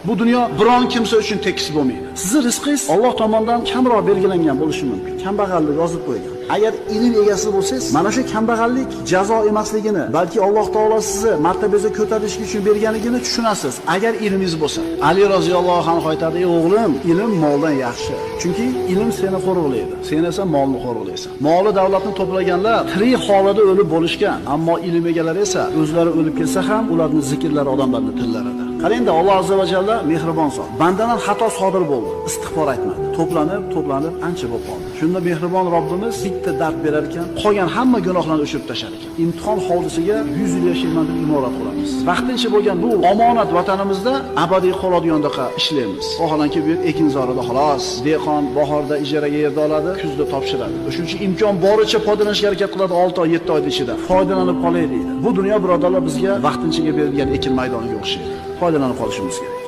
Bu dunyo biron kimsa uchun tekis bo'lmaydi. Sizning rizqingiz Alloh tomonidan kamroq belgilangan bo'lishi mumkin. Kambag'allik yozib qo'ygan. Agar ilm egasi bo'lsangiz, mana shu kambag'allik jazo emasligini, balki Alloh taolo sizni martabangizni ko'tarish uchun berganligini tushunasiz. Agar ilmingiz bo'lsa. Ali roziyallohu anhu aytadi: "O'g'lim, ilm moldan yaxshi. Chunki ilm seni qo'riqlaydi. Sen esa molni qo'riqlaysan." Moli davlatni to'plaganlar tirik holida o'lib bo'lishgan, ammo ilm egalari esa o'zlari o'lib ketsa ham ularning zikrlari odamlarning tillarida. Qarangda, Alloh azza va jalla mehribon zot. Bandadan xato sodir bo'ldi, istig'for aytmadi. To'planib ancha bo'lib qoldi. Shunda mehribon Robbimiz bitta dard berar ekan, qolgan hamma gunohlarni o'chirib tashlar ekan. Imtihon hovlisiga 100 yil yashayman deb imorat quramiz. Vaqtincha bo'lgan bu omonat vatanimizda abadiy qoladigandaqa ishlaymiz. Vaholanki bu ekinzorida xolos, dehqon bahorda ijaraga yerda oladi, kuzda topshiradi. O'shuning uchun imkon boricha foydalanishga harakat qiladi 6 oy, 7 oy ichida. Foydalanib qolay deydi. Bu dunyo birodarlar bizga vaqtinchaga berilgan ekin maydoniga o'xshaydi. Foydalanib qolishimiz kerak.